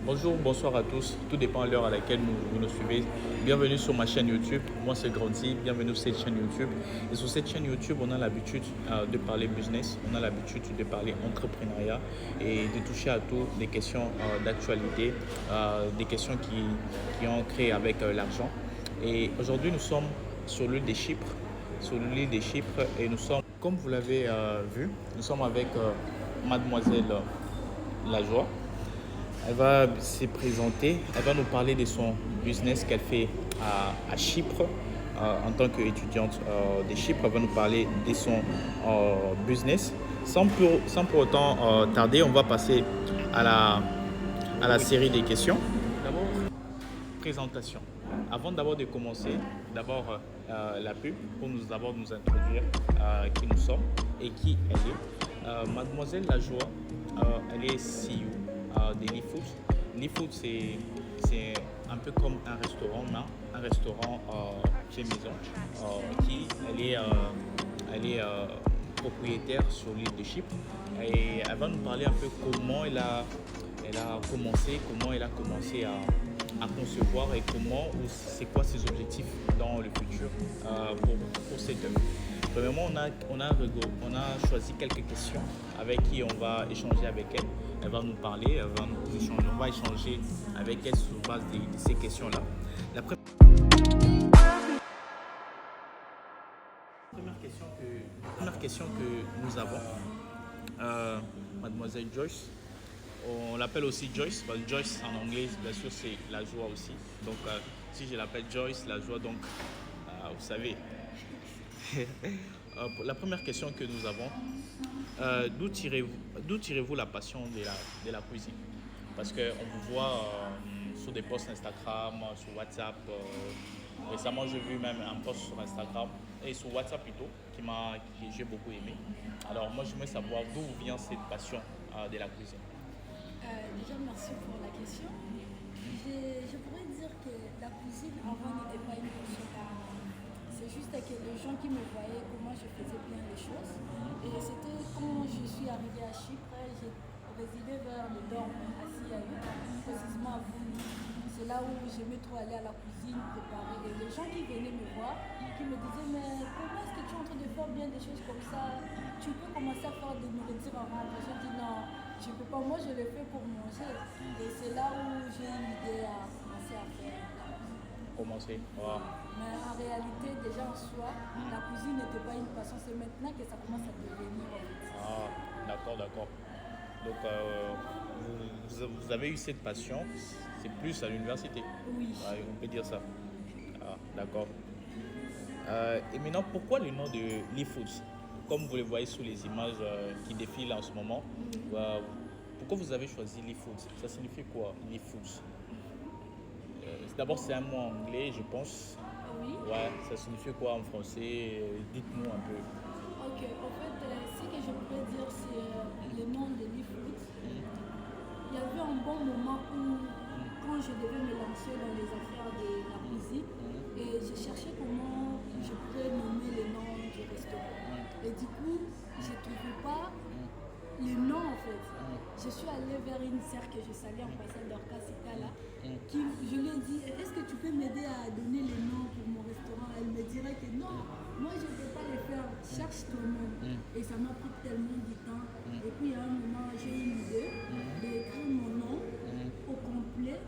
Bonjour, bonsoir à tous. Tout dépend de l'heure à laquelle vous nous suivez. Bienvenue sur ma chaîne YouTube. Moi, c'est Grandi. Bienvenue sur cette chaîne YouTube. Et sur cette chaîne YouTube, on a l'habitude de parler business, on a l'habitude de parler entrepreneuriat et de toucher à tout des questions d'actualité, des questions qui ont créé avec l'argent. Et aujourd'hui, nous sommes sur l'île des Chypres, et nous sommes, comme vous l'avez vu, nous sommes avec mademoiselle Lajoie. Elle va se présenter, elle va nous parler de son business qu'elle fait à Chypre en tant qu'étudiante de Chypre. Elle va nous parler de son business. Sans pour autant tarder, on va passer à la série des questions. D'abord, présentation. Avant d'abord de commencer, d'abord la pub pour d'abord nous introduire qui nous sommes et qui elle est. Mademoiselle Lajoie, elle est CEO de LeFood. LeFood, c'est un peu comme un restaurant, mais un restaurant chez Maison, qui elle est propriétaire sur l'île de Chypre. Et elle va nous parler un peu comment elle a commencé à concevoir et ou c'est quoi ses objectifs dans le futur pour cette œuvre. Premièrement, on a choisi quelques questions avec qui on va échanger avec elle. Elle va nous parler, on va échanger avec elle sur base de ces questions-là. La première question que nous avons, Mademoiselle Joyce, on l'appelle aussi Joyce, parce que Joyce en anglais, bien sûr, c'est la joie aussi. Donc, si je l'appelle Joyce, la joie, donc, vous savez. La première question que nous avons, d'où tirez-vous la passion de la cuisine? Parce qu'on vous voit sur des posts Instagram, sur WhatsApp. Récemment, j'ai vu même un post sur Instagram et sur WhatsApp plutôt, que j'ai beaucoup aimé. Alors, moi, j'aimerais savoir d'où vient cette passion de la cuisine. Déjà, merci pour la question. Je pourrais dire que la cuisine avant n'était pas une passion pour moi. C'est juste que les gens qui me voyaient, comment je faisais bien les choses. Et c'était quand je suis arrivée à Chypre, j'ai résidé vers le Dorme, à Siaï, précisément à Vouni. C'est là où j'aimais trop aller à la cuisine, préparer. Et les gens qui venaient me voir, qui me disaient, mais comment est-ce que tu es en train de faire bien des choses comme ça? Tu peux commencer à faire des nourritures avant. Je dis non, je ne peux pas. Moi, je le fais pour manger. Et c'est là où j'ai eu l'idée à commencer à faire la cuisine. Commencer. Wow. Mais en réalité, déjà en soi, la cuisine n'était pas une passion. C'est maintenant que ça commence à devenir en fait. Ah, d'accord, d'accord. Donc, vous avez eu cette passion, c'est plus à l'université. Oui. On peut dire ça. Ah, d'accord. Et maintenant, pourquoi le nom de LeFoods? Comme vous le voyez sous les images qui défilent en ce moment, pourquoi vous avez choisi LeFoods? Ça signifie quoi, LeFoods? D'abord, c'est un mot anglais, je pense. Oui. Ouais, ça signifie quoi en français? Dites-nous un peu. Ok, en fait, ce que je pourrais dire, c'est le nom de l'e-food. Il y avait un bon moment où, quand je devais me lancer dans les affaires de la cuisine, et je cherchais comment je pourrais nommer le nom du restaurant. Et du coup, je ne trouvais pas le nom en fait. Je suis allée vers une sœur que je salue en passant d'Orca Sitala, qui je lui ai dit, est-ce que tu peux m'aider à donner les noms pour mon restaurant? Elle me dirait que non, moi je ne peux pas les faire, cherche toi-même. Et ça m'a pris tellement de temps. Et puis à un moment, j'ai eu l'idée d'écrire mon nom au complet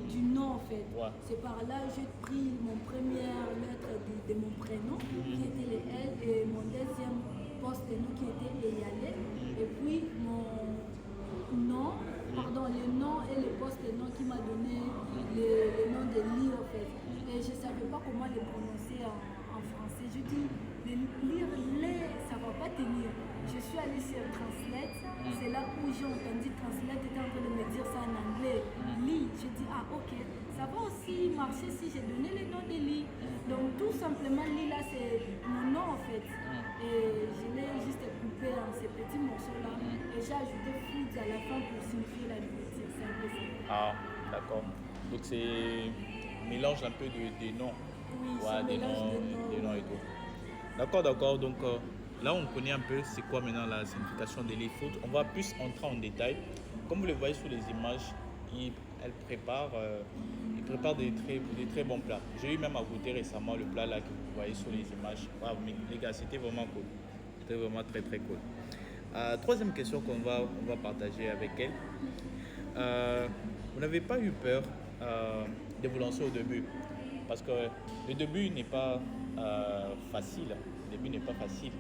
du nom en fait. Ouais. C'est par là que j'ai pris mon première lettre de mon prénom, qui était le L, et mon deuxième poste de nom qui était Eyalé. Et puis mon nom, le nom et le poste de nom qui m'a donné le nom de lire en fait. Et je ne savais pas comment le prononcer en français. Je dis, lire, les, ça ne va pas tenir. Je suis allée sur Translate, c'est là où j'ai entendu Translate était en train de me dire ça en anglais. Lit, je dis, ah ok, ça va aussi marcher si j'ai donné le nom de Lit. Donc tout simplement, Lit là c'est mon nom en fait. Et je l'ai juste coupé en ces petits morceaux-là. Et j'ai ajouté food à la fin pour signifier la nourriture. C'est un peu ça. Ah, d'accord. Donc c'est mélange un peu des noms. Oui, Ouais, c'est des mélange noms, de des noms. noms et tout. D'accord, d'accord. Donc là, on connaît un peu c'est quoi maintenant la signification de l'e-food. On va plus entrer en détail. Comme vous le voyez sous les images, elle prépare, il prépare des très bons plats. J'ai eu même à goûter récemment le plat là que vous voyez sur les images. Wow, mais les gars, c'était vraiment cool. C'était vraiment très très cool. Troisième question on va partager avec elle. Vous n'avez pas eu peur de vous lancer au début? Parce que le début n'est pas facile. Le début n'est pas facile.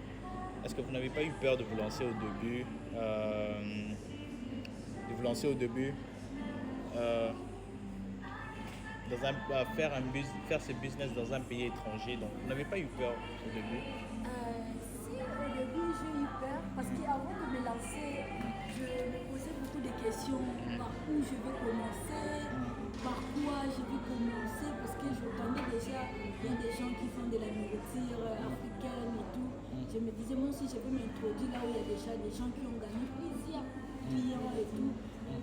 Est-ce que vous n'avez pas eu peur de vous lancer au début faire ce business dans un pays étranger? Donc, vous n'avez pas eu peur au début? Si, au début, j'ai eu peur parce qu'avant de me lancer, je me posais beaucoup de questions. Par où je vais commencer, par quoi je vais commencer, parce que j'entendais déjà, il y a des gens qui font de la nourriture africaine et tout. Je me disais, moi aussi, je vais m'introduire là où il y a déjà des gens qui ont gagné plusieurs clients et tout.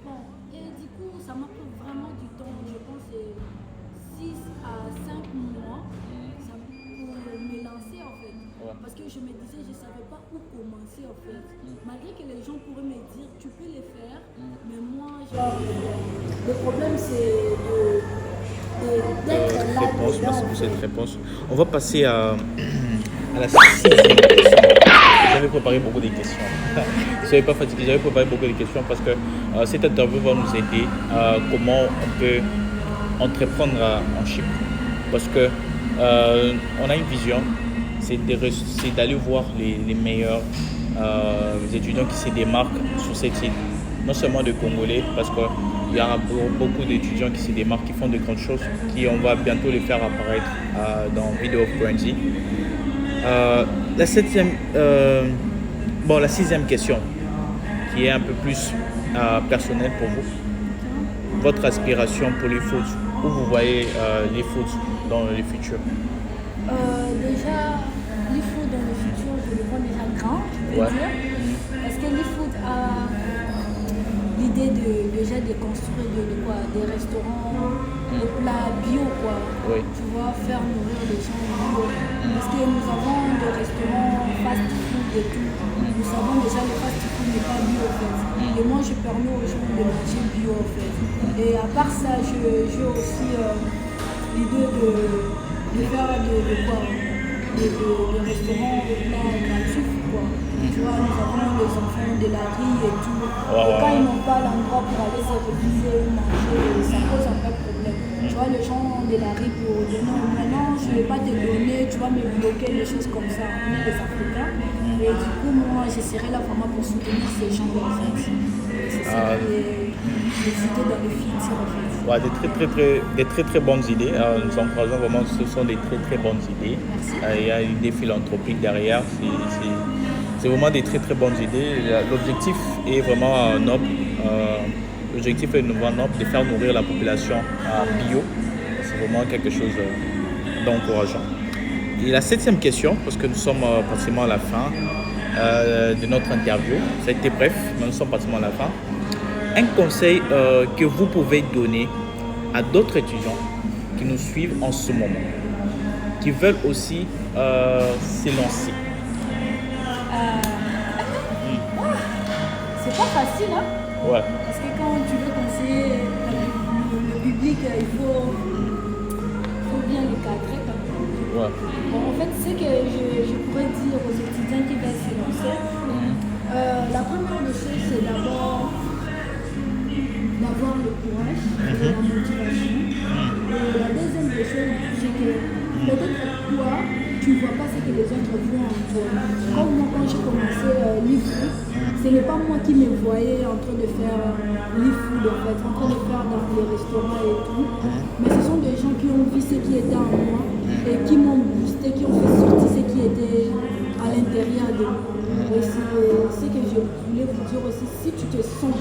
Bon, et du coup, ça m'a pris vraiment du temps, je pense 6 à 5 mois pour me lancer en fait. Ouais. Parce que je me disais, je ne savais pas où commencer en fait. Malgré que les gens pourraient me dire, tu peux les faire, mais moi, le problème c'est d'être là. Merci pour cette réponse. On va passer à la sixième question. J'avais préparé beaucoup de questions. Je ne suis pas fatigué, j'avais préparé beaucoup de questions parce que cette interview va nous aider à comment on peut entreprendre en Chypre. Parce que on a une vision, c'est d'aller voir les meilleurs étudiants qui se démarquent sur cette île. Non seulement de Congolais, parce qu'il y a beaucoup d'étudiants qui se démarquent, qui font de grandes choses, on va bientôt les faire apparaître dans Video of Currency. La sixième question, qui est un peu plus personnelle pour vous. Votre aspiration pour les foot, où vous voyez les foot dans le futur? Déjà, les foot dans le futur, je le vois déjà grand, je veux dire. Parce que les foot a l'idée déjà de construire des restaurants, des plats bio, quoi. Oui. Tu vois, faire nourrir les gens bio. Parce que nous avons des restaurants fast-food et tout. Nous savons déjà que le fast-food n'est pas bio, en fait. Et moi, je permets aux gens de manger bio, en fait. Et à part ça, j'ai aussi l'idée de faire des restaurants de plats gratuits, quoi. Tu vois, nous avons les enfants de la rue et tout. Et quand ils n'ont pas l'endroit pour aller se reposer ou manger, ça pose un peu de problème. Tu vois, les gens de la rue pour dire non, maintenant je ne vais pas te donner, tu vas me bloquer, des choses comme ça. On est des Africains. Et du coup, moi, je serai là vraiment pour soutenir ces gens-là, en fait. C'est ça les idées dans le futur, en fait. Ouais, des très bonnes idées. Nous encourageons vraiment, ce sont des très bonnes idées. Il y a une idée philanthropique derrière. C'est vraiment des très bonnes idées. L'objectif est vraiment noble. L'objectif est vraiment noble de faire nourrir la population bio. C'est vraiment quelque chose d'encourageant. Et la septième question, parce que nous sommes pratiquement à la fin de notre interview. Ça a été bref, mais nous sommes pratiquement à la fin. Un conseil que vous pouvez donner à d'autres étudiants qui nous suivent en ce moment, qui veulent aussi se lancer. C'est pas facile, hein? Ouais. Parce que quand tu veux conseiller le public, il faut bien le cadrer. Ouais. Bon, en fait, ce que je pourrais dire aux étudiants qui veulent se lancer, la première des choses, c'est d'avoir le courage et la motivation. Et la deuxième des choses, c'est que peut-être toi, tu ne vois pas ce que les autres voient en toi. Comme moi, quand j'ai commencé l'e-food, ce n'est pas moi qui me voyais en train de faire l'e-food, en fait, en train de faire dans les restaurants et tout. Mais ce sont des gens qui ont vu ce qui était en moi et qui m'ont boosté, qui ont fait sortir ce qui était à l'intérieur de moi. Et c'est ce que je voulais vous dire aussi, si tu te sens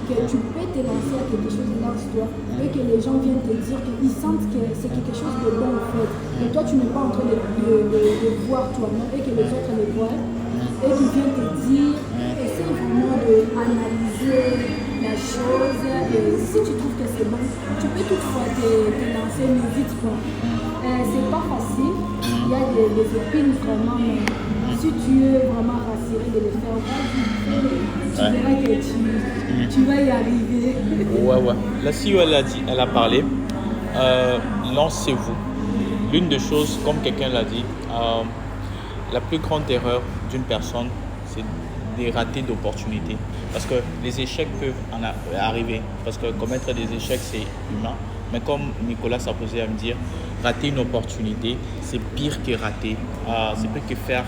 que tu peux te lancer à quelque chose, lance-toi, et que les gens viennent te dire qu'ils sentent que c'est quelque chose de bon en fait. Et toi, tu n'es pas en train de voir toi-même et que les autres le voient, et qu'ils viennent te dire, essaie vraiment d'analyser la chose, et si tu trouves que c'est bon, tu peux toutefois te lancer, mais vite quoi. C'est pas facile, il y a des épines vraiment, mais si tu es vraiment rassuré de le faire, tu verras que tu vas y arriver. Ouais. La CEO, elle a parlé, lancez-vous. L'une des choses, comme quelqu'un l'a dit, la plus grande erreur d'une personne, c'est de rater d'opportunités. Parce que les échecs peuvent arriver. Parce que commettre des échecs, c'est humain. Mais comme Nicolas s'est posé à me dire, rater une opportunité, c'est pire que rater. C'est pire que faire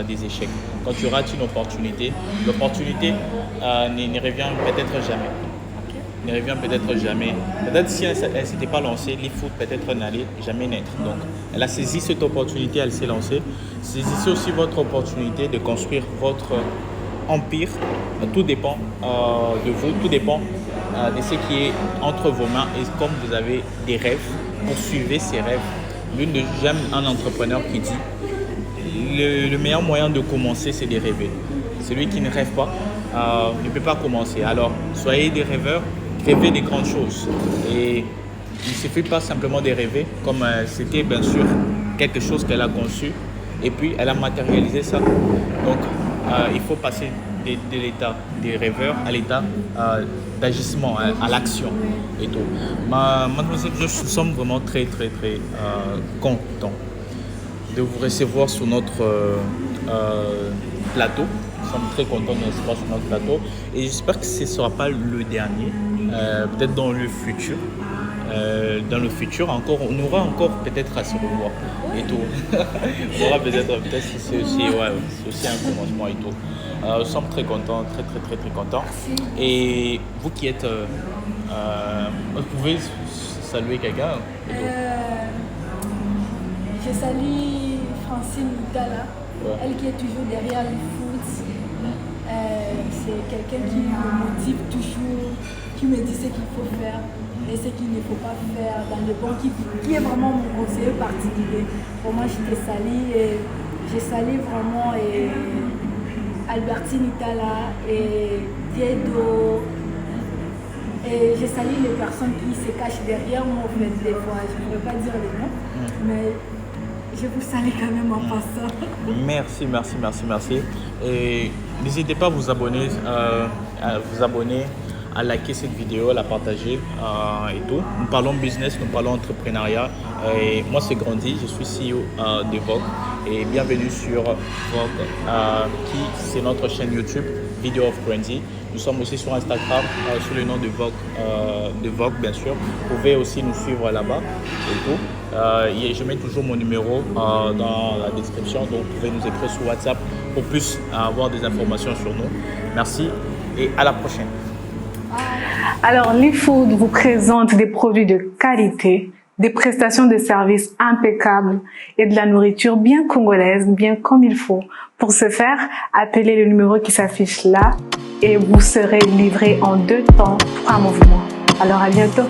des échecs. Quand tu rates une opportunité, l'opportunité ne revient peut-être jamais. Ne revient peut-être jamais. Peut-être si elle ne s'était pas lancée, les foot peut-être n'allait jamais naître. Donc, elle a saisi cette opportunité, elle s'est lancée. Saisissez aussi votre opportunité de construire votre empire. Tout dépend de vous, tout dépend de ce qui est entre vos mains. Et comme vous avez des rêves, poursuivez ces rêves. J'aime un entrepreneur qui dit le meilleur moyen de commencer, c'est de rêver. Celui qui ne rêve pas ne peut pas commencer. Alors, soyez des rêveurs, rêvez des grandes choses. Et il ne suffit pas simplement de rêver, comme c'était bien sûr quelque chose qu'elle a conçu. Et puis, elle a matérialisé ça. Donc, il faut passer de l'état des rêveurs à l'état d'agissement, à l'action et tout. Mademoiselle, nous sommes vraiment très contents de vous recevoir sur notre plateau. Nous sommes très contents de vous recevoir sur notre plateau et j'espère que ce ne sera pas le dernier, peut-être dans le futur. On aura encore peut-être à se revoir et tout. On aura peut-être c'est aussi un commencement et tout. Nous sommes très contents, très contents. Et vous qui êtes, vous pouvez saluer quelqu'un. Je salue Francine Itala, elle qui est toujours derrière le foot. C'est quelqu'un qui me motive toujours, qui me dit ce qu'il faut faire et ce qu'il ne faut pas faire dans le bon, qui est vraiment mon conseiller particulier. Pour moi, je te salue et je salue vraiment Albertine Itala et Diedo. Et je salue les personnes qui se cachent derrière moi, en fait, des fois. Je ne pourrais pas dire les noms, mais je vous salue quand même en passant. Merci. Et n'hésitez pas à vous abonner, à liker cette vidéo, à la partager et tout. Nous parlons business, nous parlons entrepreneuriat. Et moi, c'est Grandi, je suis CEO de Vogue. Et bienvenue sur Vogue, qui c'est notre chaîne YouTube, Video of Grandi. Nous sommes aussi sur Instagram, sous le nom de Vogue, bien sûr. Vous pouvez aussi nous suivre là-bas et tout. Je mets toujours mon numéro dans la description, donc vous pouvez nous écrire sur WhatsApp pour plus avoir des informations sur nous. Merci et à la prochaine. Alors, LeFood vous présente des produits de qualité, des prestations de services impeccables et de la nourriture bien congolaise, bien comme il faut. Pour ce faire, appelez le numéro qui s'affiche là et vous serez livré en 2 temps, 3 mouvements. Alors, à bientôt.